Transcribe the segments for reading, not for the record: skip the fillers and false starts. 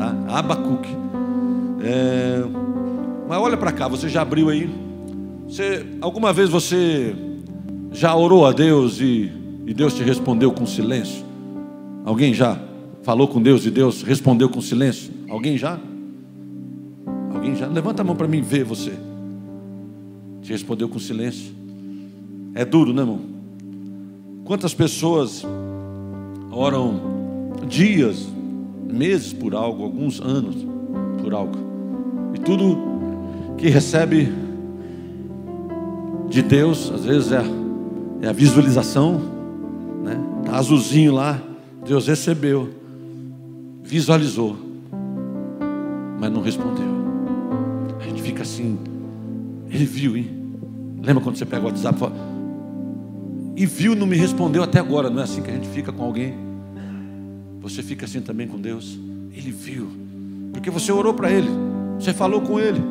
tá? Abacuque. Mas olha para cá, você já abriu aí? Alguma vez você já orou a Deus e Deus te respondeu com silêncio? Alguém já falou com Deus e Deus respondeu com silêncio? Alguém já? Alguém já? Levanta a mão para mim ver você. Te respondeu com silêncio. É duro, né, irmão? Quantas pessoas oram dias, meses por algo, alguns anos por algo, e tudo que recebe de Deus, às vezes é a visualização, né? Tá azulzinho lá, Deus recebeu, visualizou, mas não respondeu. A gente fica assim, ele viu, hein? Lembra quando você pega o WhatsApp e fala, e viu, não me respondeu até agora? Não é assim que a gente fica com alguém? Você fica assim também com Deus? Ele viu, porque você orou para Ele, você falou com Ele,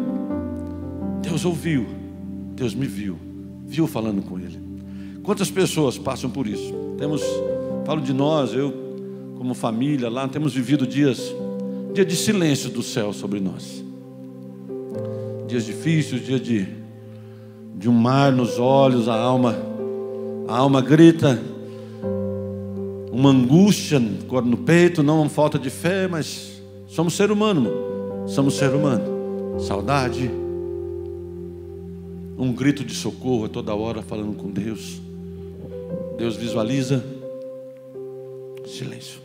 Deus ouviu, Deus me viu, viu falando com Ele. Quantas pessoas passam por isso? Falo de nós, eu como família lá, temos vivido dia de silêncio do céu sobre nós, dias difíceis, dia de um mar nos olhos, a alma grita, uma angústia no peito, não uma falta de fé, mas somos ser humano, saudade, um grito de socorro a toda hora falando com Deus. Deus visualiza, silêncio.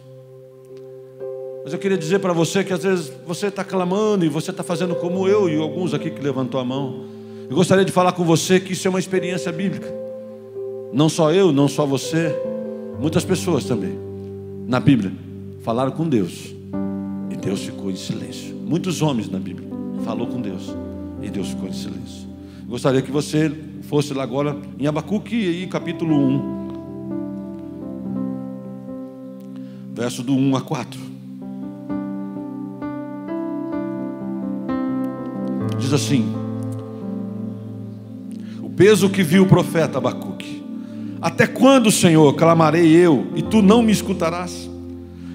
Mas eu queria dizer para você que às vezes você está clamando e você está fazendo como eu e alguns aqui que levantou a mão. Eu gostaria de falar com você que isso é uma experiência bíblica. Não só eu, não só você, muitas pessoas também na Bíblia falaram com Deus e Deus ficou em silêncio. Muitos homens na Bíblia falou com Deus e Deus ficou em silêncio. Eu gostaria que você fosse lá agora em Abacuque, capítulo 1, verso do 1 a 4. Diz assim: o peso que viu o profeta Abacuque. Até quando, Senhor, clamarei eu e tu não me escutarás?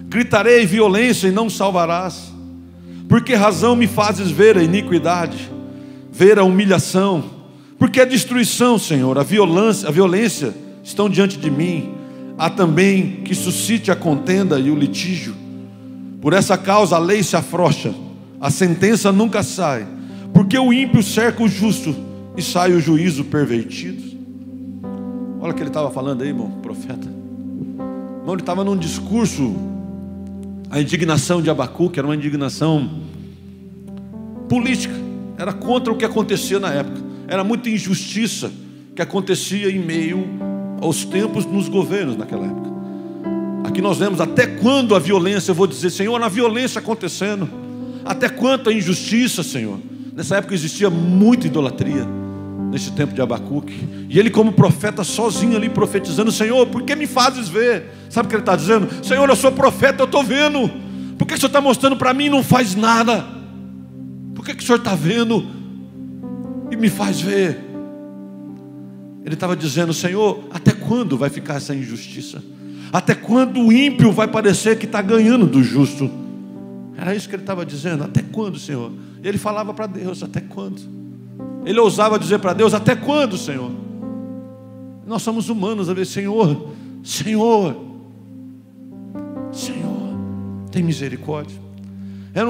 Gritarei violência e não salvarás. Por que razão me fazes ver a iniquidade, ver a humilhação? Porque a destruição, Senhor, a violência estão diante de mim. Há também que suscite a contenda e o litígio. Por essa causa a lei se afrouxa, a sentença nunca sai. Porque o ímpio cerca o justo e sai o juízo pervertido. Olha o que ele estava falando aí, irmão, profeta. Irmão, ele estava num discurso. A indignação de Abacuque era uma indignação política. Era contra o que acontecia na época. Era muita injustiça que acontecia em meio aos tempos nos governos naquela época. Aqui nós vemos até quando a violência, eu vou dizer, Senhor, na violência acontecendo. Até quanto a injustiça, Senhor. Nessa época existia muita idolatria, nesse tempo de Abacuque. E ele como profeta sozinho ali profetizando: Senhor, por que me fazes ver? Sabe o que ele está dizendo? Senhor, eu sou profeta, eu estou vendo. Por que o Senhor está mostrando para mim e não faz nada? Por que o Senhor está vendo e me faz ver? Ele estava dizendo: Senhor, até quando vai ficar essa injustiça? Até quando o ímpio vai parecer que está ganhando do justo? Era isso que ele estava dizendo. Até quando, Senhor? Ele falava para Deus: até quando? Ele ousava dizer para Deus: até quando, Senhor? Nós somos humanos, a ver, Senhor, Senhor, Senhor, tem misericórdia. Era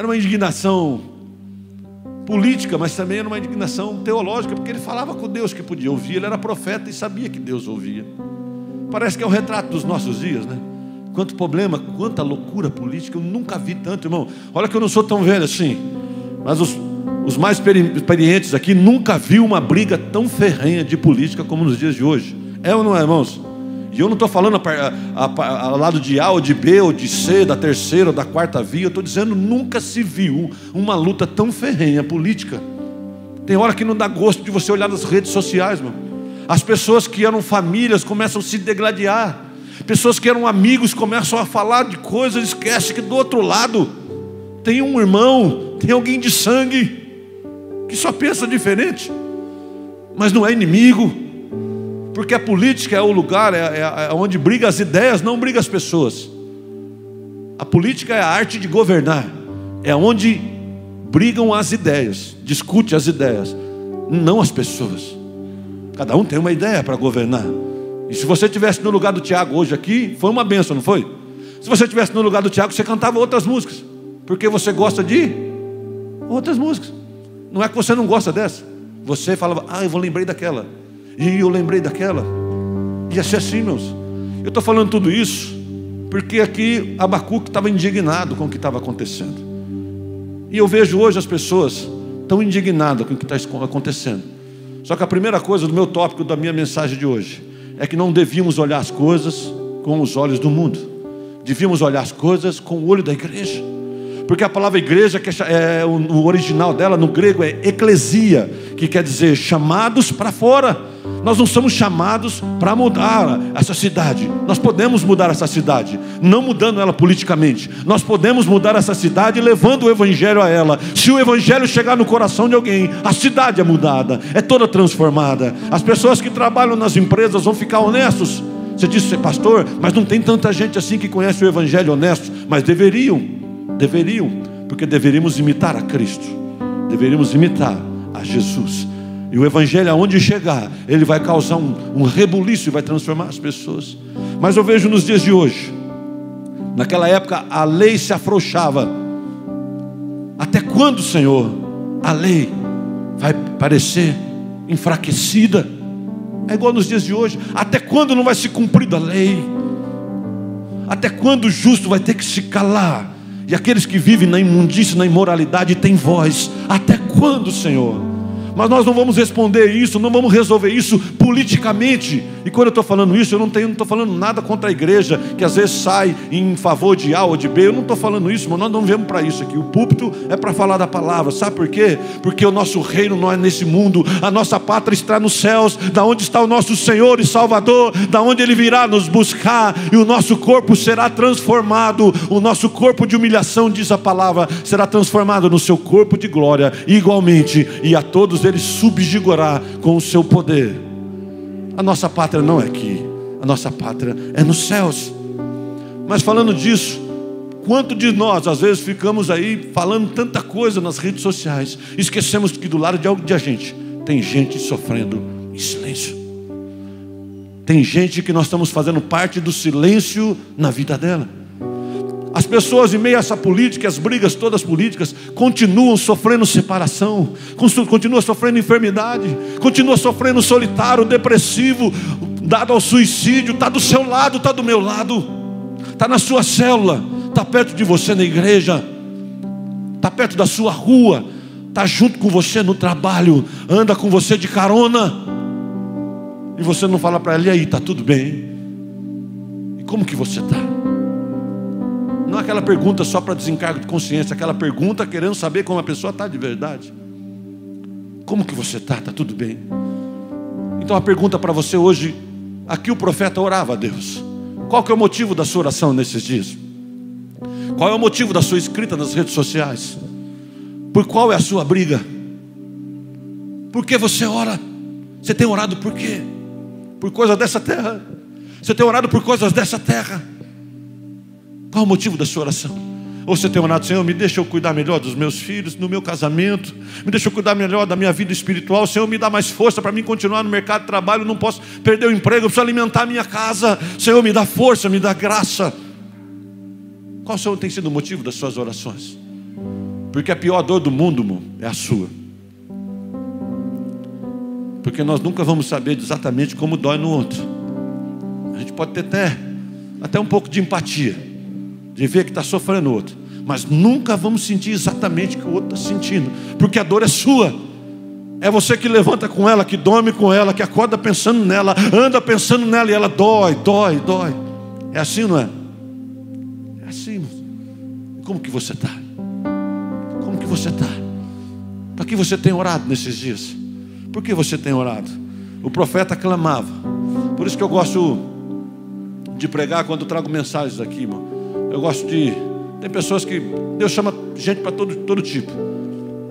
uma indignação política, mas também era uma indignação teológica, porque ele falava com Deus que podia ouvir. Ele era profeta e sabia que Deus ouvia. Parece que é o retrato dos nossos dias, né? Quanto problema, quanta loucura política. Eu nunca vi tanto, irmão. Olha que eu não sou tão velho assim, mas os mais experientes aqui nunca viu uma briga tão ferrenha de política como nos dias de hoje. É ou não é, irmãos? E eu não estou falando ao lado de A ou de B ou de C, da terceira ou da quarta via. Eu estou dizendo, nunca se viu uma luta tão ferrenha política. Tem hora que não dá gosto de você olhar nas redes sociais, irmão. As pessoas que eram famílias começam a se degladiar. Pessoas que eram amigos começam a falar de coisas, esquece que do outro lado tem um irmão, tem alguém de sangue que só pensa diferente, mas não é inimigo, porque a política é o lugar, é onde briga as ideias, não briga as pessoas. A política é a arte de governar. É onde brigam as ideias, discute as ideias, não as pessoas. Cada um tem uma ideia para governar. E se você estivesse no lugar do Tiago hoje aqui, foi uma bênção, não foi? Se você estivesse no lugar do Tiago, você cantava outras músicas, porque você gosta de outras músicas. Não é que você não gosta dessa. Você falava, eu lembrei daquela, e eu lembrei daquela. Ia ser assim, meus. Eu estou falando tudo isso porque aqui Abacuque estava indignado com o que estava acontecendo. E eu vejo hoje as pessoas tão indignadas com o que está acontecendo. Só que a primeira coisa do meu tópico, da minha mensagem de hoje, é que não devíamos olhar as coisas com os olhos do mundo. Devíamos olhar as coisas com o olho da igreja. Porque a palavra igreja, que o original dela no grego é eclesia, que quer dizer chamados para fora. Nós não somos chamados para mudar essa cidade. Nós podemos mudar essa cidade, não mudando ela politicamente. Nós podemos mudar essa cidade levando o evangelho a ela. Se o evangelho chegar no coração de alguém, a cidade é mudada, é toda transformada. As pessoas que trabalham nas empresas vão ficar honestos. Você disse, pastor, mas não tem tanta gente assim que conhece o evangelho honesto. Mas deveriam, porque deveríamos imitar a Cristo, deveríamos imitar a Jesus. E o evangelho, aonde chegar, ele vai causar um rebuliço e vai transformar as pessoas. Mas eu vejo nos dias de hoje, naquela época a lei se afrouxava. Até quando, Senhor, a lei vai parecer enfraquecida? É igual nos dias de hoje. Até quando não vai ser cumprida a lei? Até quando o justo vai ter que se calar? E aqueles que vivem na imundícia, na imoralidade têm voz. Até quando, Senhor? Mas nós não vamos responder isso, não vamos resolver isso politicamente. E quando eu estou falando isso, eu não estou falando nada contra a igreja, que às vezes sai em favor de A ou de B. Eu não estou falando isso, mas nós não vemos para isso aqui. O púlpito é para falar da palavra. Sabe por quê? Porque o nosso reino não é nesse mundo. A nossa pátria está nos céus, da onde está o nosso Senhor e Salvador, da onde Ele virá nos buscar. E o nosso corpo será transformado. O nosso corpo de humilhação, diz a palavra, será transformado no seu corpo de glória, igualmente. E a todos Ele subjugará com o seu poder. A nossa pátria não é aqui, a nossa pátria é nos céus. Mas falando disso, quanto de nós às vezes ficamos aí falando tanta coisa nas redes sociais, esquecemos que do lado de a gente tem gente sofrendo em silêncio. Tem gente que nós estamos fazendo parte do silêncio na vida dela. As pessoas em meio a essa política, as brigas todas políticas, continuam sofrendo separação, continuam sofrendo enfermidade, continuam sofrendo solitário, depressivo, dado ao suicídio. Está do seu lado, está do meu lado, está na sua célula, está perto de você na igreja, está perto da sua rua, está junto com você no trabalho, anda com você de carona, e você não fala para ele, e aí, está tudo bem? E como que você está? Não é aquela pergunta só para desencargo de consciência, aquela pergunta querendo saber como a pessoa está de verdade. Como que você está? Está tudo bem? Então a pergunta para você hoje, aqui o profeta orava a Deus. Qual que é o motivo da sua oração nesses dias? Qual é o motivo da sua escrita nas redes sociais? Por qual é a sal briga? Por que você ora? Você tem orado por quê? Por coisas dessa terra? Você tem orado por coisas dessa terra? Qual o motivo da sua oração? Ou você tem orado, Senhor, me deixa eu cuidar melhor dos meus filhos, no meu casamento, me deixa eu cuidar melhor da minha vida espiritual, Senhor, me dá mais força para mim continuar no mercado de trabalho, não posso perder o emprego, eu preciso alimentar a minha casa, Senhor, me dá força, me dá graça. Qual Senhor tem sido o motivo das suas orações? Porque a pior dor do mundo, irmão, é a sua. Porque nós nunca vamos saber exatamente como dói no outro. A gente pode ter até um pouco de empatia, de ver que está sofrendo o outro, mas nunca vamos sentir exatamente o que o outro está sentindo, porque a dor é sua. É você que levanta com ela, que dorme com ela, que acorda pensando nela, anda pensando nela, e ela dói. É assim, não é? É assim. Como que você está? Como que você está? Para que você tem orado nesses dias? Por que você tem orado? O profeta clamava. Por isso que eu gosto de pregar quando trago mensagens aqui, irmão. Eu gosto de... Tem pessoas que... Deus chama gente para todo tipo.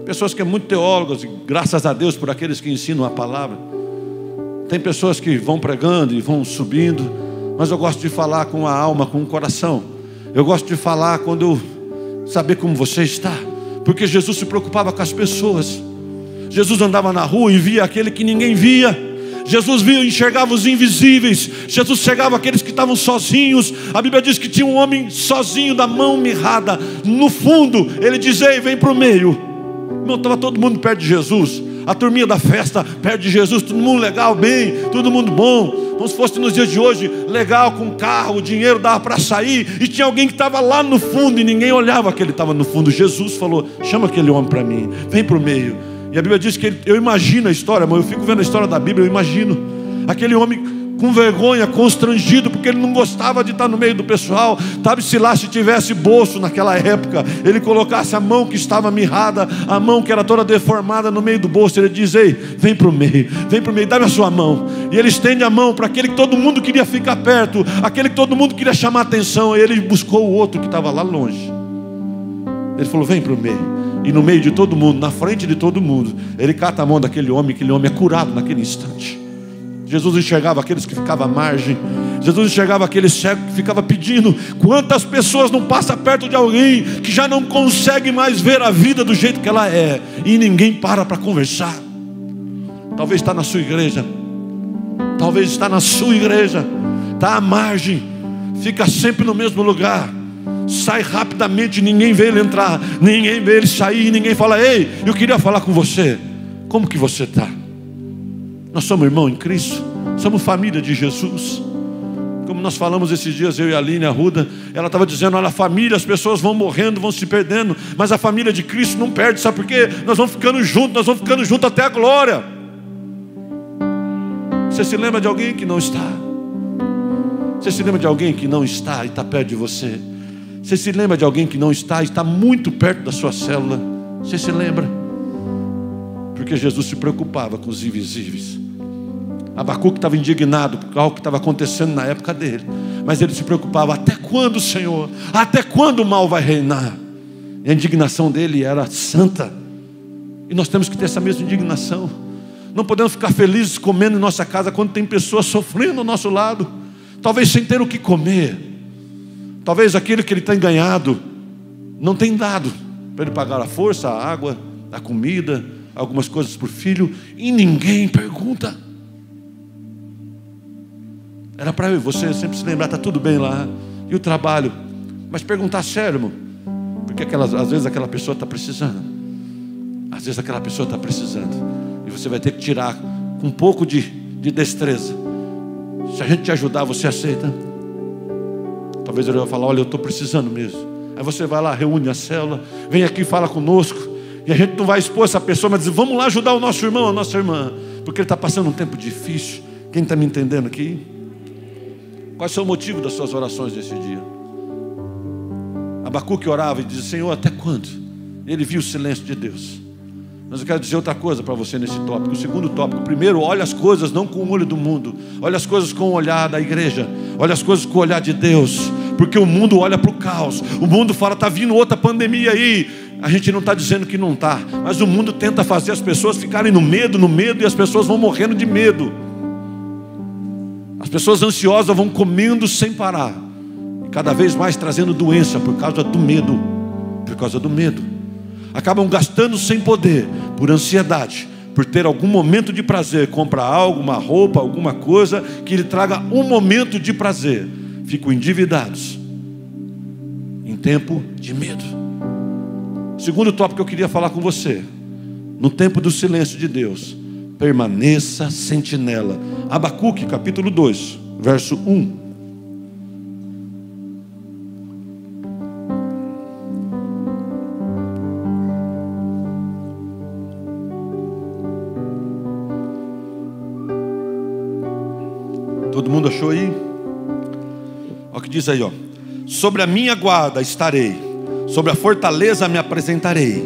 Pessoas que são muito teólogas, e graças a Deus por aqueles que ensinam a palavra. Tem pessoas que vão pregando e vão subindo, mas eu gosto de falar com a alma, com o coração. Eu gosto de falar quando eu saber como você está, porque Jesus se preocupava com as pessoas. Jesus andava na rua e via aquele que ninguém via. Jesus via e enxergava os invisíveis. Jesus chegava aqueles que estavam sozinhos. A Bíblia diz que tinha um homem sozinho, da mão mirrada. No fundo, ele dizia: ei, vem para o meio. Não, estava todo mundo perto de Jesus. A turminha da festa perto de Jesus. Todo mundo legal, bem, todo mundo bom. Como se fosse nos dias de hoje, legal, com carro, o dinheiro dava para sair. E tinha alguém que estava lá no fundo e ninguém olhava que ele estava no fundo. Jesus falou: chama aquele homem para mim, vem para o meio. E a Bíblia diz que eu imagino a história, mas eu fico vendo a história da Bíblia, eu imagino aquele homem com vergonha, constrangido, porque ele não gostava de estar no meio do pessoal. Sabe-se lá, se tivesse bolso naquela época, ele colocasse a mão que estava mirrada, a mão que era toda deformada no meio do bolso. Ele diz: ei, vem para o meio, dá-me a sua mão. E ele estende a mão para aquele que todo mundo queria ficar perto, aquele que todo mundo queria chamar a atenção. E ele buscou o outro que estava lá longe. Ele falou: vem para o meio. E no meio de todo mundo, na frente de todo mundo, ele cata a mão daquele homem, aquele homem é curado naquele instante. Jesus enxergava aqueles que ficavam à margem. Jesus enxergava aquele cego que ficava pedindo. Quantas pessoas não passam perto de alguém que já não consegue mais ver a vida do jeito que ela é, e ninguém para conversar. Talvez está na sua igreja, talvez está na sua igreja, está à margem, fica sempre no mesmo lugar, sai rapidamente, ninguém vê ele entrar, ninguém vê ele sair, ninguém fala: ei, eu queria falar com você. Como que você está? Nós somos irmãos em Cristo, somos família de Jesus. Como nós falamos esses dias, eu e a Aline Arruda, ela estava dizendo: olha, a família, as pessoas vão morrendo, vão se perdendo, mas a família de Cristo não perde. Sabe por quê? Nós vamos ficando juntos até a glória. Você se lembra de alguém que não está? Você se lembra de alguém que não está e está perto de você? Você se lembra de alguém que não está e está muito perto da sua célula? Você se lembra? Porque Jesus se preocupava com os invisíveis. Abacuque estava indignado por algo que estava acontecendo na época dele, mas ele se preocupava: até quando, Senhor? Até quando o mal vai reinar? E a indignação dele era santa. E nós temos que ter essa mesma indignação. Não podemos ficar felizes comendo em nossa casa quando tem pessoas sofrendo ao nosso lado, talvez sem ter o que comer. Talvez aquele que ele tem ganhado não tem dado para ele pagar a força, a água, a comida, algumas coisas para o filho, e ninguém pergunta. Era para eu e você sempre se lembrar: está tudo bem lá, e o trabalho, mas perguntar sério, irmão, porque às vezes aquela pessoa está precisando, às vezes aquela pessoa está precisando, e você vai ter que tirar com um pouco de destreza. Se a gente te ajudar, você aceita? Talvez ele vai falar: olha, eu estou precisando mesmo. Aí você vai lá, reúne a célula, vem aqui e fala conosco. E a gente não vai expor essa pessoa, mas diz: vamos lá ajudar o nosso irmão, a nossa irmã, porque ele está passando um tempo difícil. Quem está me entendendo aqui? Quais são o motivo das suas orações nesse dia? Abacuque orava e dizia: Senhor, até quando? Ele viu o silêncio de Deus. Mas eu quero dizer outra coisa para você nesse tópico. O segundo tópico: primeiro, olha as coisas não com o olho do mundo, olha as coisas com o olhar da igreja, olha as coisas com o olhar de Deus. Porque o mundo olha para o caos, o mundo fala: está vindo outra pandemia aí. A gente não está dizendo que não está, mas o mundo tenta fazer as pessoas ficarem no medo, e as pessoas vão morrendo de medo. As pessoas ansiosas vão comendo sem parar, e cada vez mais trazendo doença por causa do medo. Acabam gastando sem poder, por ansiedade, por ter algum momento de prazer. Compra algo, uma roupa, alguma coisa que lhe traga um momento de prazer. Ficam endividados em tempo de medo. Segundo tópico que eu queria falar com você: no tempo do silêncio de Deus, permaneça sentinela. Abacuque capítulo 2, verso 1. Todo mundo achou aí? Olha o que diz aí, ó: sobre a minha guarda estarei, sobre a fortaleza me apresentarei,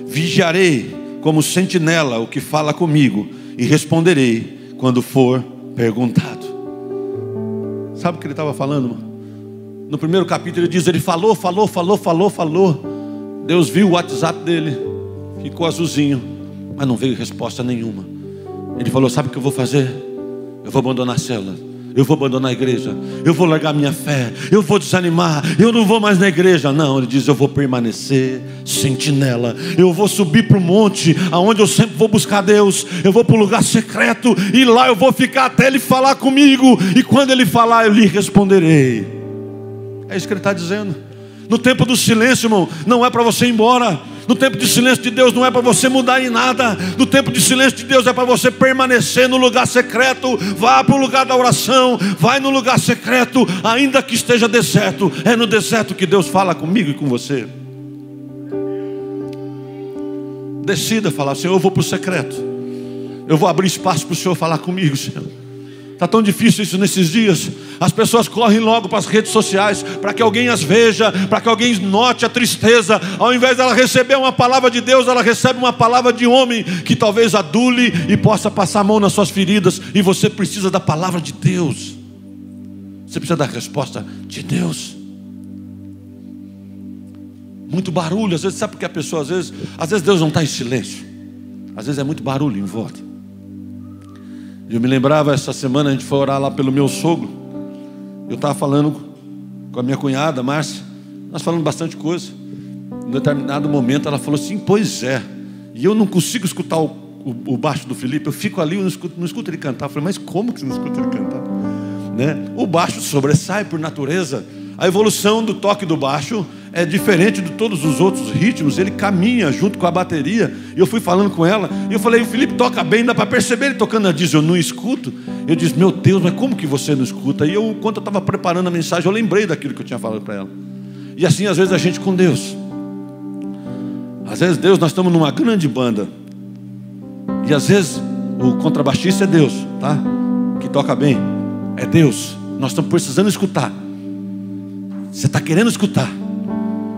vigiarei como sentinela o que fala comigo, e responderei quando for perguntado. Sabe o que ele estava falando, mano? No primeiro capítulo ele diz: ele falou. Deus viu o WhatsApp dele, ficou azulzinho, mas não veio resposta nenhuma. Ele falou: sabe o que eu vou fazer? Eu vou abandonar a célula, eu vou abandonar a igreja, eu vou largar minha fé, eu vou desanimar, eu não vou mais na igreja. Não, ele diz: eu vou permanecer sentinela, eu vou subir para o monte, aonde eu sempre vou buscar Deus, eu vou para o lugar secreto, e lá eu vou ficar até Ele falar comigo, e quando Ele falar eu lhe responderei. É isso que Ele está dizendo. No tempo do silêncio, irmão, não é para você ir embora. No tempo de silêncio de Deus não é para você mudar em nada. No tempo de silêncio de Deus é para você permanecer no lugar secreto. Vá para o lugar da oração, vai no lugar secreto, ainda que esteja deserto. É no deserto que Deus fala comigo e com você. Decida falar: Senhor, eu vou para o secreto, eu vou abrir espaço para o Senhor falar comigo, Senhor. Está tão difícil isso nesses dias. As pessoas correm logo para as redes sociais, para que alguém as veja, para que alguém note a tristeza. Ao invés dela receber uma palavra de Deus, ela recebe uma palavra de homem, que talvez adule e possa passar a mão nas suas feridas. E você precisa da palavra de Deus. Você precisa da resposta de Deus. Muito barulho, às vezes, sabe por que a pessoa, às vezes Deus não está em silêncio, às vezes é muito barulho em volta. Eu me lembrava, essa semana a gente foi orar lá pelo meu sogro. Eu estava falando com a minha cunhada, Márcia. Nós falamos bastante coisa. Em determinado momento ela falou assim: pois é, e eu não consigo escutar o baixo do Felipe. Eu fico ali, eu não escuto ele cantar. Eu falei: mas como que você não escuta ele cantar? Né? O baixo sobressai por natureza. A evolução do toque do baixo é diferente de todos os outros ritmos. Ele caminha junto com a bateria. E eu fui falando com ela, e eu falei: o Felipe toca bem, dá para perceber ele tocando. Ela diz: eu não escuto. Eu disse: meu Deus, mas como que você não escuta? E eu, enquanto eu estava preparando a mensagem, eu lembrei daquilo que eu tinha falado para ela. E assim às vezes a gente com Deus. Às vezes Deus, nós estamos numa grande banda, e às vezes o contrabaixista é Deus, tá? Que toca bem, é Deus. Nós estamos precisando escutar. Você está querendo escutar,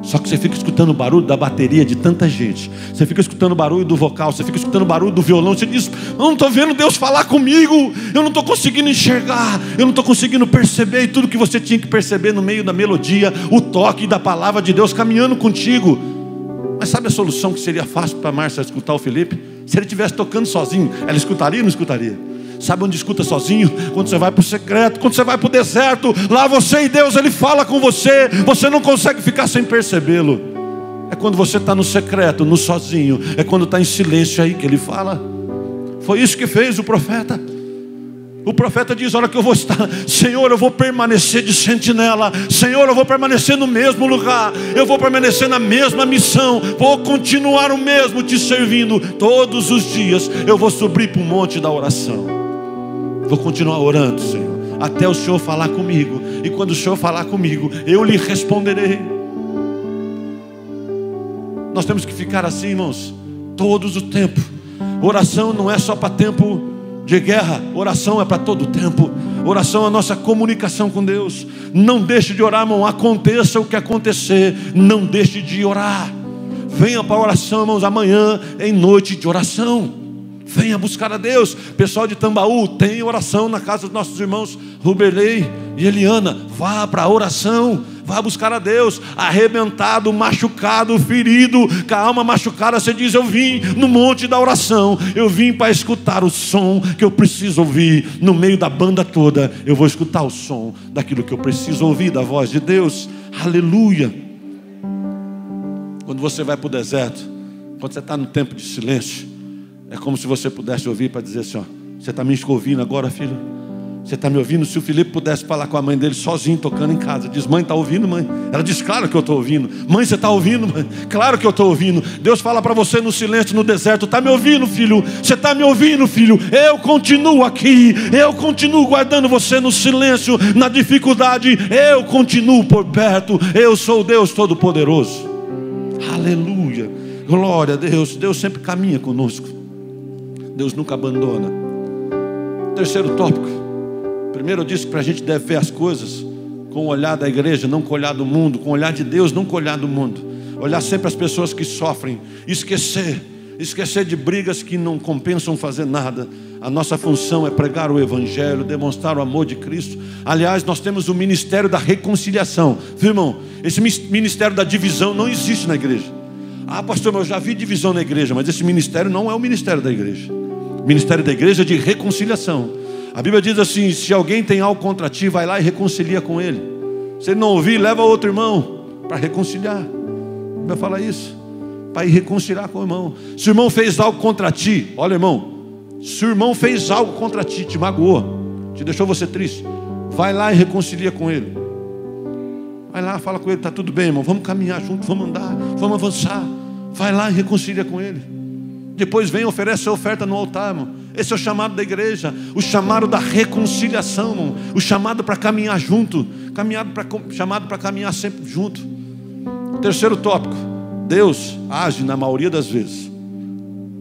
só que você fica escutando o barulho da bateria de tanta gente. Você fica escutando o barulho do vocal, você fica escutando o barulho do violão. Você diz: eu não estou vendo Deus falar comigo, eu não estou conseguindo enxergar, eu não estou conseguindo perceber. E tudo que você tinha que perceber no meio da melodia, o toque da palavra de Deus caminhando contigo. Mas sabe a solução que seria fácil para a Márcia escutar o Felipe? Se ele estivesse tocando sozinho, ela escutaria ou não escutaria? Sabe onde escuta sozinho? Quando você vai para o secreto, quando você vai para o deserto. Lá você e Deus, Ele fala com você. Você não consegue ficar sem percebê-lo. É quando você está no secreto, no sozinho. É quando está em silêncio aí que Ele fala. Foi isso que fez o profeta. O profeta diz: olha que eu vou estar, Senhor, eu vou permanecer de sentinela. Senhor, eu vou permanecer no mesmo lugar. Eu vou permanecer na mesma missão. Vou continuar o mesmo te servindo. Todos os dias eu vou subir para o monte da oração. Vou continuar orando, Senhor, até o Senhor falar comigo. E quando o Senhor falar comigo, eu lhe responderei. Nós temos que ficar assim, irmãos, todos o tempo. Oração não é só para tempo de guerra. Oração é para todo o tempo. Oração é a nossa comunicação com Deus. Não deixe de orar, irmão. Aconteça o que acontecer, não deixe de orar. Venha para a oração, irmãos. Amanhã é noite de oração. Venha buscar a Deus. Pessoal de Tambaú, tem oração na casa dos nossos irmãos Ruberley e Eliana. Vá para a oração. Vá buscar a Deus. Arrebentado, machucado, ferido, com a alma machucada, você diz: eu vim no monte da oração. Eu vim para escutar o som que eu preciso ouvir. No meio da banda toda, eu vou escutar o som daquilo que eu preciso ouvir, da voz de Deus. Aleluia. Quando você vai para o deserto, quando você está no tempo de silêncio, é como se você pudesse ouvir para dizer assim: ó, você está me ouvindo agora, filho? Você está me ouvindo? Se o Felipe pudesse falar com a mãe dele sozinho, tocando em casa, diz: mãe, está ouvindo, mãe? Ela diz: claro que eu estou ouvindo. Mãe, você está ouvindo, mãe? Claro que eu estou ouvindo. Deus fala para você no silêncio, no deserto: está me ouvindo, filho? Você está me ouvindo, filho? Eu continuo aqui, eu continuo guardando você no silêncio, na dificuldade, eu continuo por perto. Eu sou o Deus Todo-Poderoso. Aleluia, glória a Deus. Deus sempre caminha conosco. Deus nunca abandona. Terceiro tópico. Primeiro eu disse que a gente deve ver as coisas com o olhar da igreja, não com o olhar do mundo. Com o olhar de Deus, não com o olhar do mundo. Olhar sempre as pessoas que sofrem. Esquecer de brigas que não compensam fazer nada. A nossa função é pregar o Evangelho, demonstrar o amor de Cristo. Aliás, nós temos o ministério da reconciliação. Viu, irmão? Esse ministério da divisão não existe na igreja. Ah, pastor, eu já vi divisão na igreja, mas esse ministério não é o ministério da igreja. O ministério da igreja é de reconciliação. A Bíblia diz assim: se alguém tem algo contra ti, vai lá e reconcilia com ele. Se ele não ouvir, leva outro irmão para reconciliar. A Bíblia fala isso, para ir reconciliar com o irmão. Se o irmão fez algo contra ti, olha, irmão, se o irmão fez algo contra ti, te magoou, te deixou você triste, vai lá e reconcilia com ele. Vai lá, fala com ele: está tudo bem, irmão, vamos caminhar juntos, vamos andar, vamos avançar. Vai lá e reconcilia com ele. Depois vem e oferece a oferta no altar, irmão. Esse é o chamado da igreja, o chamado da reconciliação, irmão. O chamado para caminhar junto, chamado para caminhar sempre junto. Terceiro tópico: Deus age na maioria das vezes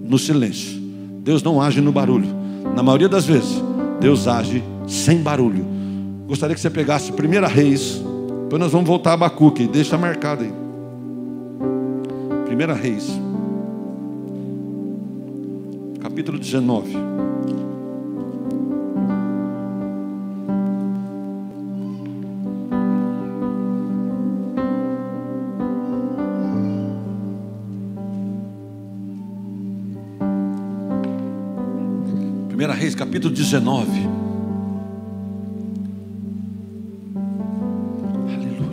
no silêncio. Deus não age no barulho. Na maioria das vezes Deus age sem barulho. Gostaria que você pegasse 1 Reis, depois nós vamos voltar a Abacuque, deixa marcado aí. 1 Reis, capítulo 19. Reis, capítulo 19. Aleluia.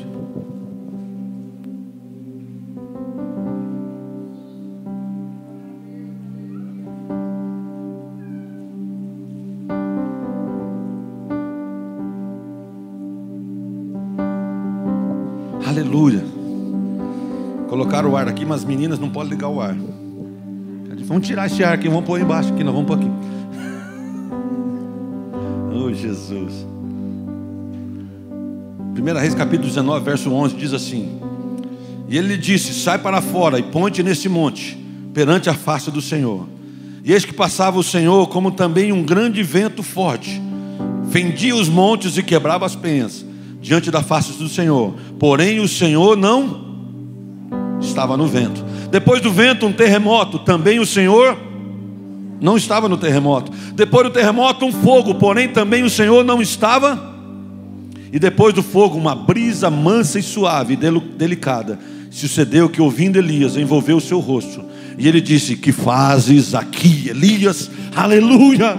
Aleluia. Colocaram o ar aqui, mas as meninas não podem ligar o ar. Vamos tirar esse ar aqui, vamos pôr embaixo aqui, nós vamos pôr aqui. Oh, Jesus. 1 Reis capítulo 19, verso 11 diz assim: e ele lhe disse: sai para fora e ponte nesse monte, perante a face do Senhor. E eis que passava o Senhor, como também um grande vento forte, fendia os montes e quebrava as penhas diante da face do Senhor. Porém o Senhor não estava no vento. Depois do vento, um terremoto. Também o Senhor não estava no terremoto. Depois do terremoto, um fogo. Porém também o Senhor não estava. E depois do fogo, uma brisa mansa e suave, delicada. Sucedeu que, ouvindo Elias, envolveu o seu rosto. E ele disse: que fazes aqui, Elias? Aleluia,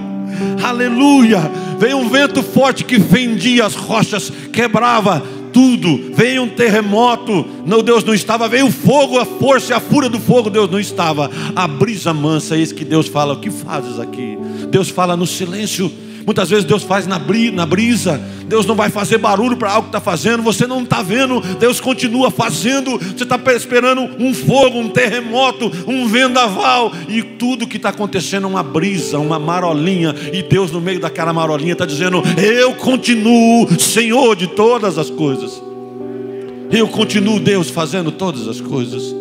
aleluia. Veio um vento forte que fendia as rochas, quebrava tudo. Veio um terremoto, não, Deus não estava. Veio o fogo, a força e a fúria do fogo, Deus não estava. A brisa mansa, eis que Deus fala: o que fazes aqui? Deus fala no silêncio. Muitas vezes Deus faz na brisa. Deus não vai fazer barulho para algo que está fazendo. Você não está vendo, Deus continua fazendo. Você está esperando um fogo, um terremoto, um vendaval. E tudo que está acontecendo é uma brisa, uma marolinha. E Deus no meio daquela marolinha está dizendo: eu continuo Senhor de todas as coisas. Eu continuo Deus fazendo todas as coisas.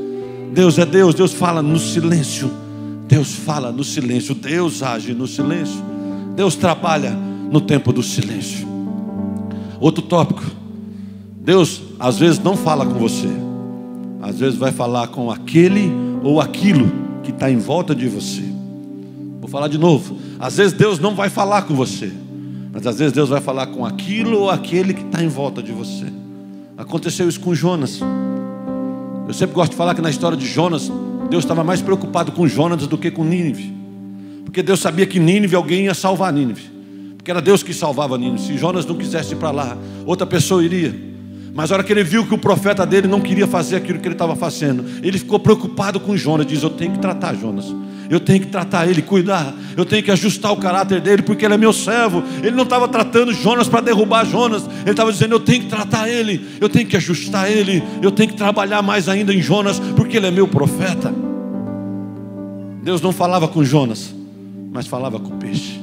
Deus é Deus, Deus fala no silêncio. Deus fala no silêncio, Deus age no silêncio. Deus trabalha no tempo do silêncio. Outro tópico: Deus às vezes não fala com você. Às vezes vai falar com aquele ou aquilo que está em volta de você. Vou falar de novo. Às vezes Deus não vai falar com você, mas às vezes Deus vai falar com aquilo ou aquele que está em volta de você. Aconteceu isso com Jonas. Eu sempre gosto de falar que na história de Jonas, Deus estava mais preocupado com Jonas do que com Nínive. Porque Deus sabia que Nínive, alguém ia salvar Nínive. Porque era Deus que salvava Nínive. Se Jonas não quisesse ir para lá, outra pessoa iria. Mas a hora que ele viu que o profeta dele não queria fazer aquilo que ele estava fazendo, ele ficou preocupado com Jonas. Diz: eu tenho que tratar Jonas, eu tenho que tratar ele, cuidar. Eu tenho que ajustar o caráter dele, porque ele é meu servo. Ele não estava tratando Jonas para derrubar Jonas. Ele estava dizendo: eu tenho que tratar ele, eu tenho que ajustar ele, eu tenho que trabalhar mais ainda em Jonas, porque ele é meu profeta. Deus não falava com Jonas, mas falava com o peixe.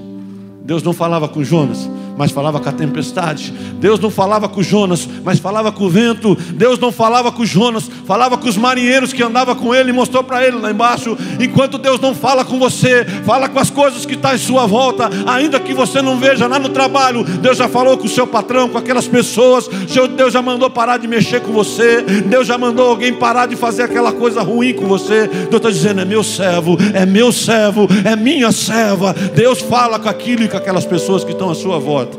Deus não falava com Jonas, mas falava com a tempestade. Deus não falava com Jonas, mas falava com o vento. Deus não falava com Jonas, falava com os marinheiros que andavam com ele e mostrou para ele lá embaixo. Enquanto Deus não fala com você, fala com as coisas que estão em sua volta. Ainda que você não veja lá no trabalho, Deus já falou com o seu patrão, com aquelas pessoas. Deus já mandou parar de mexer com você. Deus já mandou alguém parar de fazer aquela coisa ruim com você. Deus está dizendo: é meu servo, é meu servo, é minha serva. Deus fala com aquilo e com aquelas pessoas que estão à sua volta.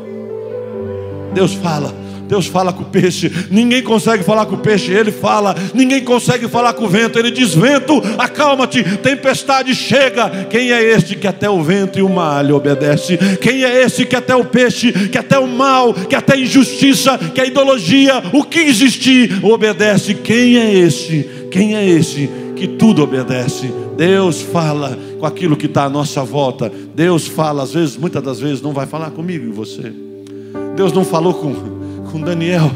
Deus Deus fala com o peixe. Ninguém consegue falar com o peixe, Ele fala. Ninguém consegue falar com o vento. Ele diz: vento, acalma-te, tempestade chega. Quem é este que até o vento e o mar lhe obedece? Quem é esse que até o peixe, que até o mal, que até a injustiça, que a idologia, o que existir, obedece? Quem é esse? Quem é esse que tudo obedece? Deus fala com aquilo que está à nossa volta. Deus fala, às vezes, muitas das vezes, não vai falar comigo e você. Deus não falou com Daniel.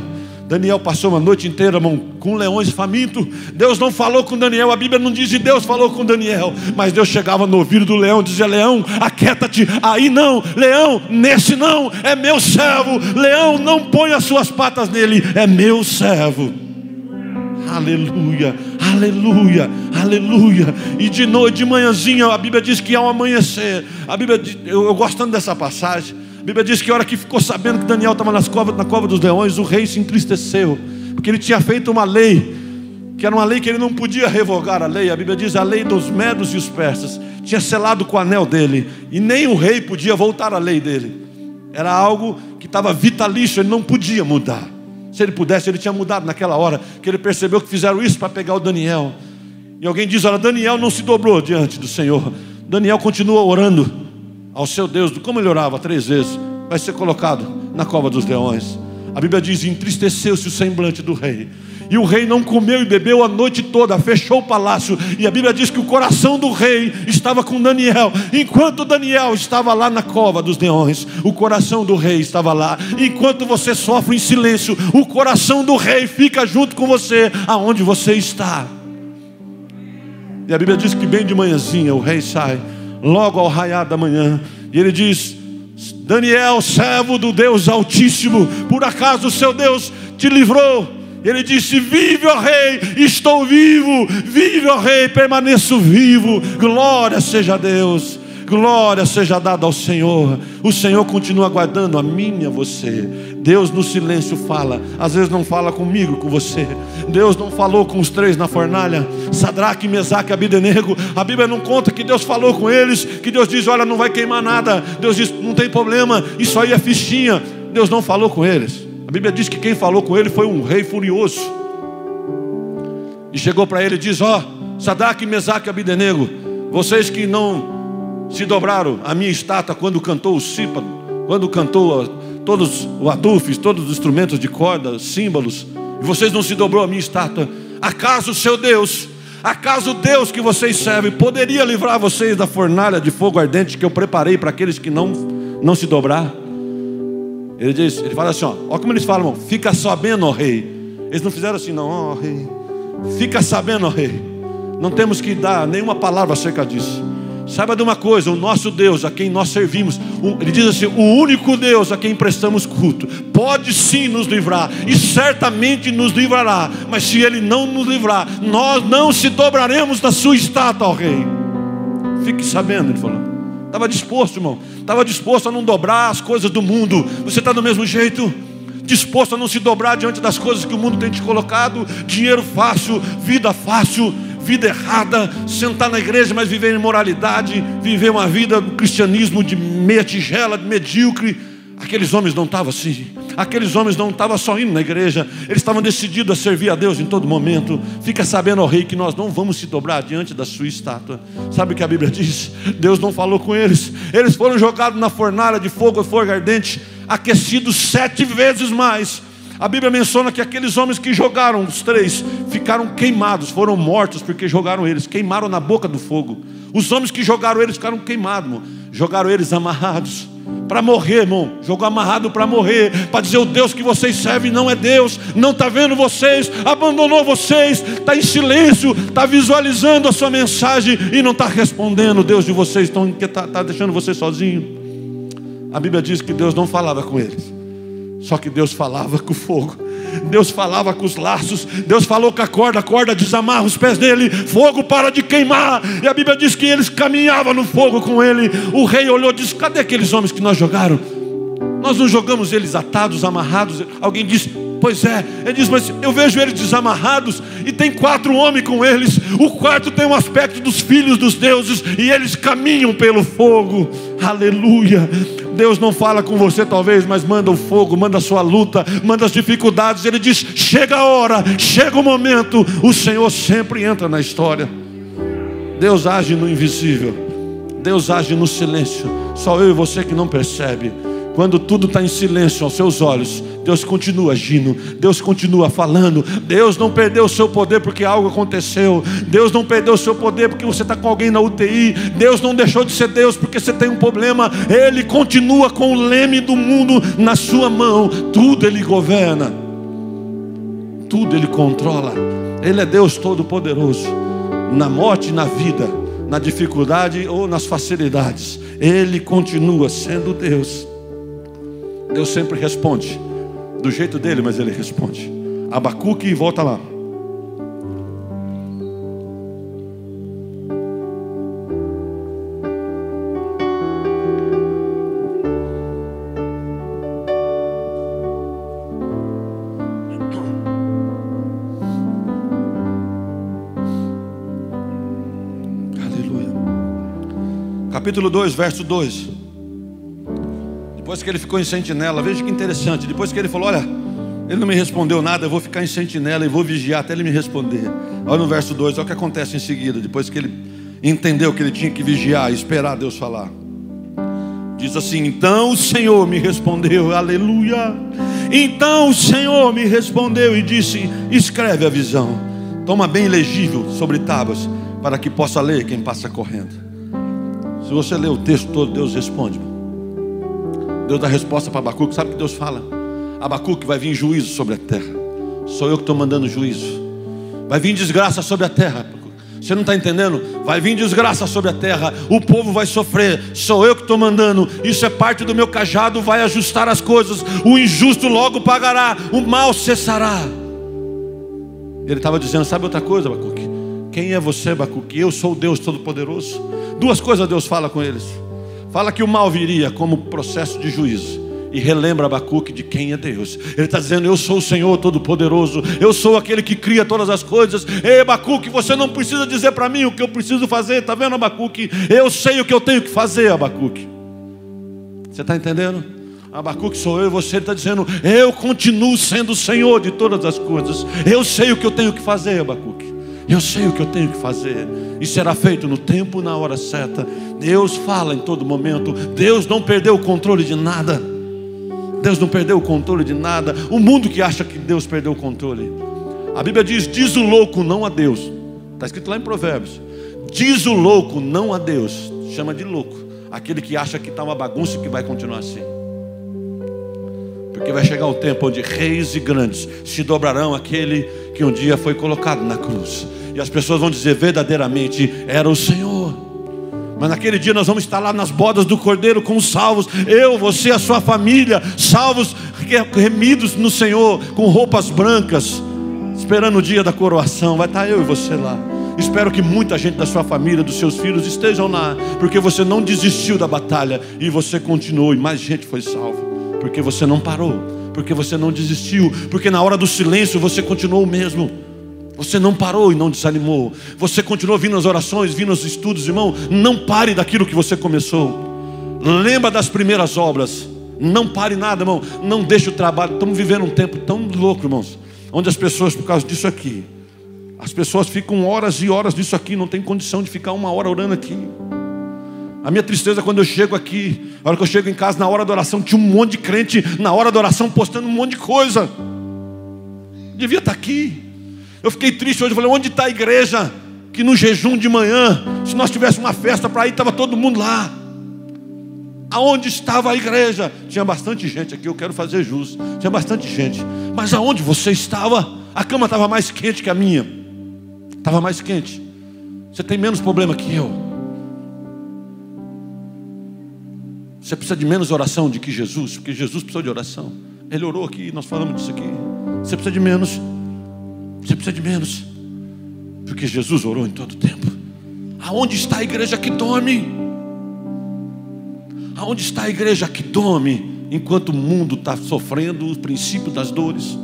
Daniel passou uma noite inteira, irmão, com leões famintos. Deus não falou com Daniel. A Bíblia não diz que Deus falou com Daniel, mas Deus chegava no ouvido do leão e dizia: leão, aquieta-te. Aí não, leão, nesse não, é meu servo. Leão, não põe as suas patas nele, é meu servo. Aleluia, aleluia, aleluia. E de noite, de manhãzinha, a Bíblia diz que ao amanhecer, a Bíblia diz, eu gosto tanto dessa passagem. A Bíblia diz que a hora que ficou sabendo que Daniel estava na cova dos leões, o rei se entristeceu, porque ele tinha feito uma lei, que era uma lei que ele não podia revogar a lei. A Bíblia diz: a lei dos medos e os persas, tinha selado com o anel dele, e nem o rei podia voltar a lei dele. Era algo que estava vitalício, ele não podia mudar. Se ele pudesse, ele tinha mudado naquela hora, que ele percebeu que fizeram isso para pegar o Daniel. E alguém diz: olha, Daniel não se dobrou diante do Senhor. Daniel continua orando ao seu Deus. Como ele orava 3 vezes, vai ser colocado na cova dos leões. A Bíblia diz: entristeceu-se o semblante do rei. E o rei não comeu e bebeu a noite toda, fechou o palácio. E a Bíblia diz que o coração do rei estava com Daniel. Enquanto Daniel estava lá na cova dos leões, o coração do rei estava lá. Enquanto você sofre em silêncio, o coração do rei fica junto com você, aonde você está. E a Bíblia diz que bem de manhãzinha o rei sai, logo ao raiar da manhã, e ele diz: Daniel, servo do Deus Altíssimo, por acaso o seu Deus te livrou? Ele disse: vive, ó rei, estou vivo. Vive, ó rei, permaneço vivo. Glória seja a Deus, glória seja dada ao Senhor. O Senhor continua guardando a mim e a você. Deus no silêncio fala. Às vezes não fala comigo, com você. Deus não falou com os 3 na fornalha, Sadraque, Mesaque e Abdenego. A Bíblia não conta que Deus falou com eles, que Deus diz: olha, não vai queimar nada. Deus diz: não tem problema, isso aí é fichinha. Deus não falou com eles. A Bíblia diz que quem falou com ele foi um rei furioso. E chegou para ele e diz: ó, Sadraque, Mesaque e Abdenego, vocês que não se dobraram à minha estátua quando cantou o símbolo, quando cantou todos os adufes, todos os instrumentos de corda, símbolos, e vocês não se dobrou à minha estátua, acaso o seu Deus, acaso o Deus que vocês servem poderia livrar vocês da fornalha de fogo ardente que eu preparei para aqueles que não se dobrar? Ele fala assim, ó como eles falam: fica sabendo, ó rei. Eles não fizeram assim, não: ó rei, fica sabendo, ó rei. Não temos que dar nenhuma palavra acerca disso. Saiba de uma coisa: o nosso Deus, a quem nós servimos, ele diz assim: o único Deus a quem prestamos culto, pode sim nos livrar, e certamente nos livrará. Mas se Ele não nos livrar, nós não se dobraremos da sua estátua, ó rei. Fique sabendo, ele falou. Estava disposto, irmão. Estava disposto a não dobrar as coisas do mundo. Você está do mesmo jeito? Disposto a não se dobrar diante das coisas que o mundo tem te colocado? Dinheiro fácil, vida errada, sentar na igreja, mas viver em imoralidade, viver uma vida no cristianismo de meia tigela, de medíocre. Aqueles homens não estavam assim. Aqueles homens não estavam só indo na igreja, eles estavam decididos a servir a Deus em todo momento. Fica sabendo, ó rei, que nós não vamos se dobrar diante da sua estátua. Sabe o que a Bíblia diz? Deus não falou com eles. Eles foram jogados na fornalha de fogo ardente, aquecidos 7 vezes mais. A Bíblia menciona que aqueles homens que jogaram, os 3, ficaram queimados, foram mortos porque jogaram eles, queimaram na boca do fogo. Os homens que jogaram eles ficaram queimados, irmão. Jogaram eles amarrados para morrer, irmão. Jogou amarrado para morrer, para dizer: o Deus que vocês servem não é Deus, não está vendo vocês, abandonou vocês, está em silêncio, está visualizando a sua mensagem e não está respondendo. O Deus de vocês está deixando vocês sozinhos. A Bíblia diz que Deus não falava com eles, só que Deus falava com o fogo. Deus falava com os laços. Deus falou com a corda desamarra os pés dele, fogo para de queimar. E a Bíblia diz que eles caminhavam no fogo com ele. O rei olhou e disse: cadê aqueles homens que nós jogaram? Nós não jogamos eles atados, amarrados. Alguém disse: pois é. Ele diz: mas eu vejo eles desamarrados e tem 4 homens com eles. O quarto tem um aspecto dos filhos dos deuses e eles caminham pelo fogo. Aleluia. Deus não fala com você talvez, mas manda o fogo, manda a sua luta, manda as dificuldades. Ele diz: chega a hora, chega o momento. O Senhor sempre entra na história. Deus age no invisível, Deus age no silêncio. Só eu e você que não percebe. Quando tudo está em silêncio aos seus olhos, Deus continua agindo, Deus continua falando. Deus não perdeu o seu poder porque algo aconteceu. Deus não perdeu o seu poder porque você está com alguém na UTI. Deus não deixou de ser Deus porque você tem um problema. Ele continua com o leme do mundo na sua mão. Tudo Ele governa, tudo Ele controla. Ele é Deus Todo-Poderoso. Na morte, na vida, na dificuldade ou nas facilidades, Ele continua sendo Deus. Deus sempre responde do jeito dele, mas Ele responde. Abacuque, volta lá. Aleluia. Capítulo 2, verso 2. Depois que ele ficou em sentinela, veja que interessante. Depois que ele falou: olha, ele não me respondeu nada, eu vou ficar em sentinela e vou vigiar até ele me responder. Olha no verso 2, olha o que acontece em seguida. Depois que ele entendeu que ele tinha que vigiar e esperar Deus falar. Diz assim: então o Senhor me respondeu, aleluia. Então o Senhor me respondeu e disse: escreve a visão, toma bem legível sobre tábuas, para que possa ler quem passa correndo. Se você ler o texto todo, Deus responde. Deus dá resposta para Abacuque. Sabe o que Deus fala? Abacuque, vai vir juízo sobre a terra. Sou eu que estou mandando juízo. Vai vir desgraça sobre a terra. Você não está entendendo? Vai vir desgraça sobre a terra. O povo vai sofrer. Sou eu que estou mandando. Isso é parte do meu cajado. Vai ajustar as coisas. O injusto logo pagará. O mal cessará. Ele estava dizendo: sabe outra coisa, Abacuque? Quem é você, Abacuque? Eu sou o Deus Todo-Poderoso. Duas coisas Deus fala com eles. Fala que o mal viria como processo de juízo. E relembra Abacuque de quem é Deus. Ele está dizendo: eu sou o Senhor Todo-Poderoso. Eu sou aquele que cria todas as coisas. Ei, Abacuque, você não precisa dizer para mim o que eu preciso fazer. Está vendo, Abacuque? Eu sei o que eu tenho que fazer, Abacuque. Você está entendendo? Abacuque sou eu e você. Ele está dizendo: eu continuo sendo o Senhor de todas as coisas. Eu sei o que eu tenho que fazer, Abacuque. Eu sei o que eu tenho que fazer. E será feito no tempo, na hora certa. Deus fala em todo momento. Deus não perdeu o controle de nada. Deus não perdeu o controle de nada. O mundo que acha que Deus perdeu o controle. A Bíblia diz o louco não a Deus. Está escrito lá em Provérbios. Diz o louco não a Deus. Chama de louco aquele que acha que está uma bagunça e que vai continuar assim. Porque vai chegar o tempo onde reis e grandes se dobrarão àquele que um dia foi colocado na cruz. E as pessoas vão dizer: verdadeiramente era o Senhor. Mas naquele dia nós vamos estar lá nas bodas do Cordeiro com os salvos. Eu, você, a sua família, salvos, remidos no Senhor, com roupas brancas, esperando o dia da coroação. Vai estar eu e você lá. Espero que muita gente da sua família, dos seus filhos estejam lá, porque você não desistiu da batalha e você continuou, e mais gente foi salva. Porque você não parou, porque você não desistiu, porque na hora do silêncio você continuou o mesmo. Você não parou e não desanimou. Você continuou vindo às orações, vindo aos estudos, irmão. Não pare daquilo que você começou. Lembra das primeiras obras. Não pare nada, irmão. Não deixe o trabalho. Estamos vivendo um tempo tão louco, irmãos, onde as pessoas, por causa disso aqui, as pessoas ficam horas e horas nisso aqui. Não tem condição de ficar uma hora orando aqui. A minha tristeza quando eu chego aqui, a hora que eu chego em casa, na hora da oração, tinha um monte de crente na hora da oração postando um monte de coisa. Devia estar aqui. Eu fiquei triste hoje, eu falei: onde está a igreja? Que no jejum de manhã, se nós tivéssemos uma festa para ir, estava todo mundo lá. Aonde estava a igreja? Tinha bastante gente aqui, eu quero fazer jus. Tinha bastante gente. Mas aonde você estava? A cama estava mais quente que a minha. Estava mais quente. Você tem menos problema que eu. Você precisa de menos oração do que Jesus, porque Jesus precisou de oração. Ele orou aqui, nós falamos disso aqui. Você precisa de menos. Você precisa de menos, porque Jesus orou em todo o tempo. Aonde está a igreja que dorme? Aonde está a igreja que dorme enquanto o mundo está sofrendo o princípio das dores?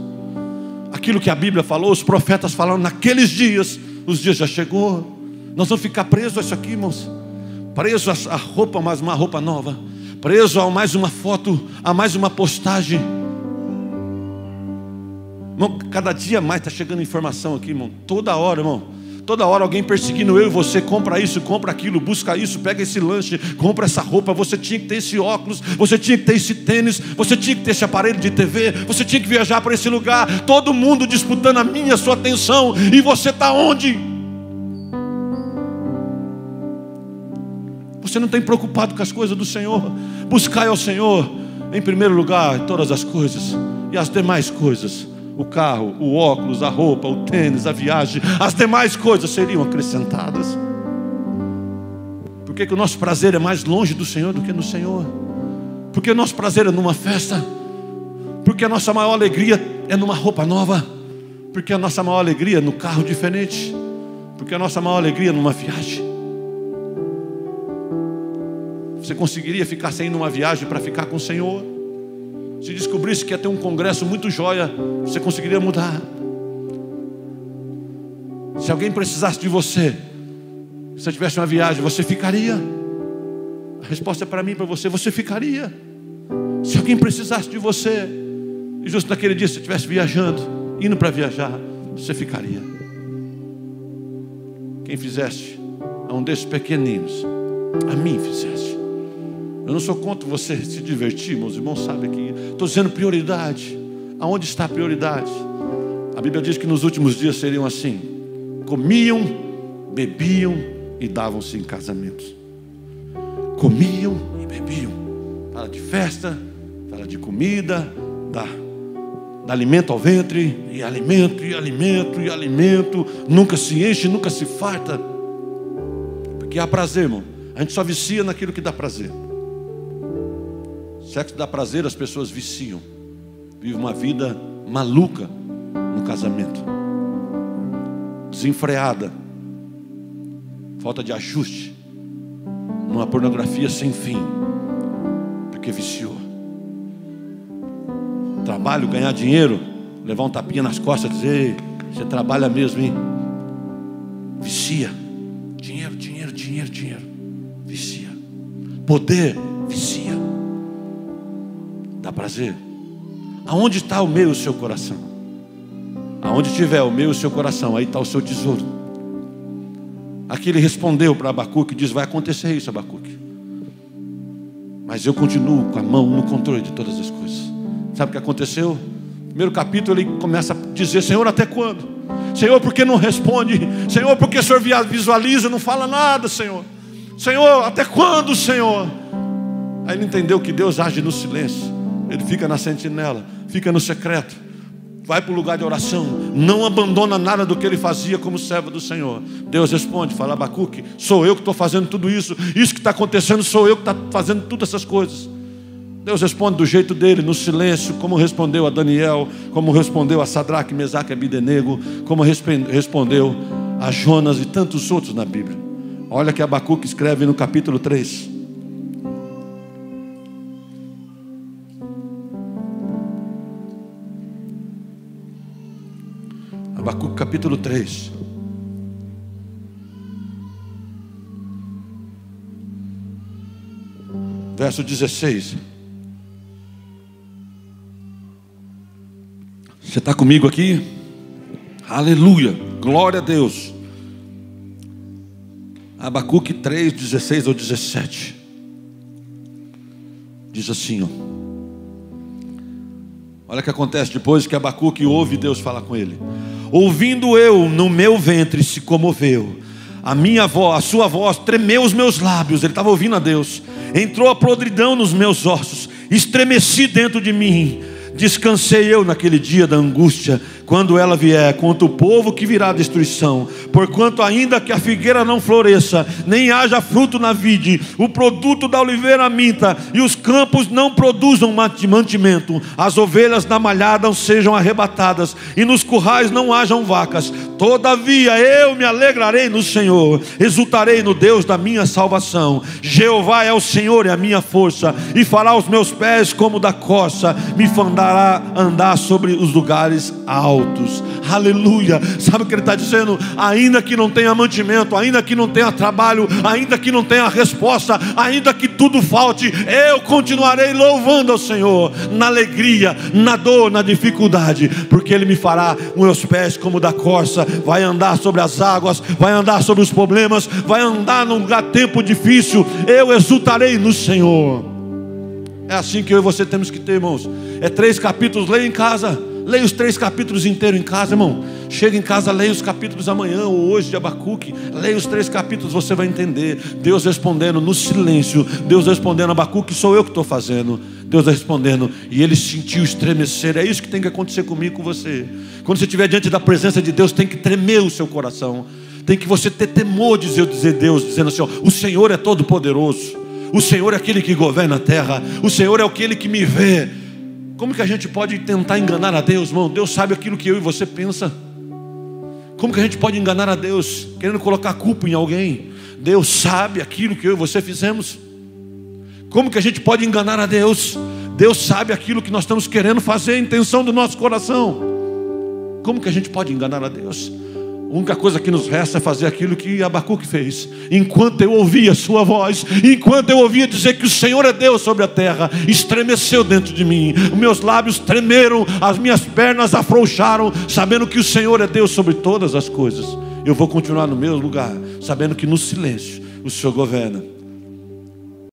Aquilo que a Bíblia falou, os profetas falaram naqueles dias. Os dias já chegou. Nós vamos ficar presos a isso aqui, irmãos. Presos a roupa, mas uma roupa nova. preso a mais uma foto, a mais uma postagem. Irmão, cada dia mais está chegando informação aqui, irmão. Toda hora, irmão. Toda hora alguém perseguindo eu e você. Compra isso, compra aquilo, busca isso, pega esse lanche, compra essa roupa. Você tinha que ter esse óculos, você tinha que ter esse tênis, você tinha que ter esse aparelho de TV, você tinha que viajar para esse lugar. Todo mundo disputando a minha, a sua atenção. E você está onde? Você não tem preocupado com as coisas do Senhor. Buscai ao Senhor em primeiro lugar todas as coisas, e as demais coisas, o carro, o óculos, a roupa, o tênis, a viagem, as demais coisas seriam acrescentadas. Por que o nosso prazer é mais longe do Senhor do que no Senhor? Porque o nosso prazer é numa festa? Porque a nossa maior alegria é numa roupa nova? Porque a nossa maior alegria é no carro diferente? Porque a nossa maior alegria é numa viagem? Você conseguiria ficar sem ir numa viagem para ficar com o Senhor? Se descobrisse que ia ter um congresso muito joia, você conseguiria mudar? Se alguém precisasse de você, se você tivesse uma viagem, você ficaria? A resposta é para mim e para você: você ficaria. Se alguém precisasse de você, e justo naquele dia você estivesse viajando, indo para viajar, você ficaria. Quem fizeste a um desses pequeninos, a mim fizeste. Eu não sou contra você se divertir, meus irmãos sabem que estou dizendo prioridade. Aonde está a prioridade? A Bíblia diz que nos últimos dias seriam assim: comiam, bebiam e davam-se em casamentos. Comiam e bebiam. Fala de festa, fala de comida, dá alimento ao ventre, e alimento, e alimento, e alimento. Nunca se enche, nunca se farta. Porque há prazer, irmão. A gente só vicia naquilo que dá prazer. Sexo dá prazer, as pessoas viciam. Vivem uma vida maluca no casamento, desenfreada, falta de ajuste, numa pornografia sem fim, porque viciou. Trabalho, ganhar dinheiro, levar um tapinha nas costas e dizer: ei, você trabalha mesmo, hein? Vicia. Dinheiro, dinheiro, dinheiro, dinheiro. Vicia. Poder, vicia. Dá prazer? Aonde está o meu e o seu coração? Aonde tiver o meu e o seu coração, aí está o seu tesouro. Aqui ele respondeu para Abacuque, diz: vai acontecer isso, Abacuque, mas eu continuo com a mão no controle de todas as coisas. Sabe o que aconteceu? No primeiro capítulo ele começa a dizer: Senhor, até quando? Senhor, por que não responde? Senhor, por que o Senhor visualiza, não fala nada, Senhor? Senhor, até quando, Senhor? Aí ele entendeu que Deus age no silêncio. Ele fica na sentinela, fica no secreto, vai para o lugar de oração, não abandona nada do que ele fazia como servo do Senhor. Deus responde, fala: Abacuque, sou eu que estou fazendo tudo isso, isso que está acontecendo, sou eu que estou fazendo todas essas coisas. Deus responde do jeito dele, no silêncio, como respondeu a Daniel, como respondeu a Sadraque, Mesaque e Abidenego, como respondeu a Jonas e tantos outros na Bíblia. Olha que Abacuque escreve no capítulo 3. Abacuque capítulo 3. Verso 16. Você está comigo aqui? Aleluia, glória a Deus. Abacuque 3, 16 ou 17. Diz assim, ó. Olha o que acontece depois que Abacuque ouve Deus falar com ele. Ouvindo eu no meu ventre se comoveu, a minha voz, a sua voz tremeu os meus lábios. Ele estava ouvindo a Deus. Entrou a podridão nos meus ossos, estremeci dentro de mim. Descansei eu naquele dia da angústia, quando ela vier contra o povo que virá a destruição. Porquanto ainda que a figueira não floresça, nem haja fruto na vide, o produto da oliveira minta, e os campos não produzam mantimento, as ovelhas na malhada sejam arrebatadas, e nos currais não hajam vacas, todavia eu me alegrarei no Senhor, exultarei no Deus da minha salvação. Jeová é o Senhor e a minha força, e fará os meus pés como da coça, me fandar fará andar sobre os lugares altos. Aleluia. Sabe o que ele está dizendo? Ainda que não tenha mantimento, ainda que não tenha trabalho, ainda que não tenha resposta, ainda que tudo falte, eu continuarei louvando ao Senhor, na alegria, na dor, na dificuldade, porque Ele me fará meus pés como da corça, vai andar sobre as águas, vai andar sobre os problemas, vai andar num lugar tempo difícil, eu exultarei no Senhor. É assim que eu e você temos que ter, irmãos. É 3 capítulos, leia em casa. Leia os 3 capítulos inteiros em casa, irmão. Chega em casa, leia os capítulos amanhã ou hoje de Abacuque. Leia os 3 capítulos, você vai entender. Deus respondendo no silêncio. Deus respondendo: Abacuque, sou eu que estou fazendo. Deus respondendo, e ele sentiu estremecer. É isso que tem que acontecer comigo e com você. Quando você estiver diante da presença de Deus, tem que tremer o seu coração. Tem que você ter temor de dizer Deus, dizendo assim: ó, o Senhor é todo poderoso. O Senhor é aquele que governa a terra. O Senhor é aquele que me vê. Como que a gente pode tentar enganar a Deus, irmão? Deus sabe aquilo que eu e você pensa. Como que a gente pode enganar a Deus querendo colocar culpa em alguém? Deus sabe aquilo que eu e você fizemos. Como que a gente pode enganar a Deus? Deus sabe aquilo que nós estamos querendo fazer, a intenção do nosso coração. Como que a gente pode enganar a Deus? A única coisa que nos resta é fazer aquilo que Abacuque fez. Enquanto eu ouvia a sua voz, enquanto eu ouvia dizer que o Senhor é Deus sobre a terra, estremeceu dentro de mim, os meus lábios tremeram, as minhas pernas afrouxaram, sabendo que o Senhor é Deus sobre todas as coisas. Eu vou continuar no meu lugar, sabendo que no silêncio o Senhor governa.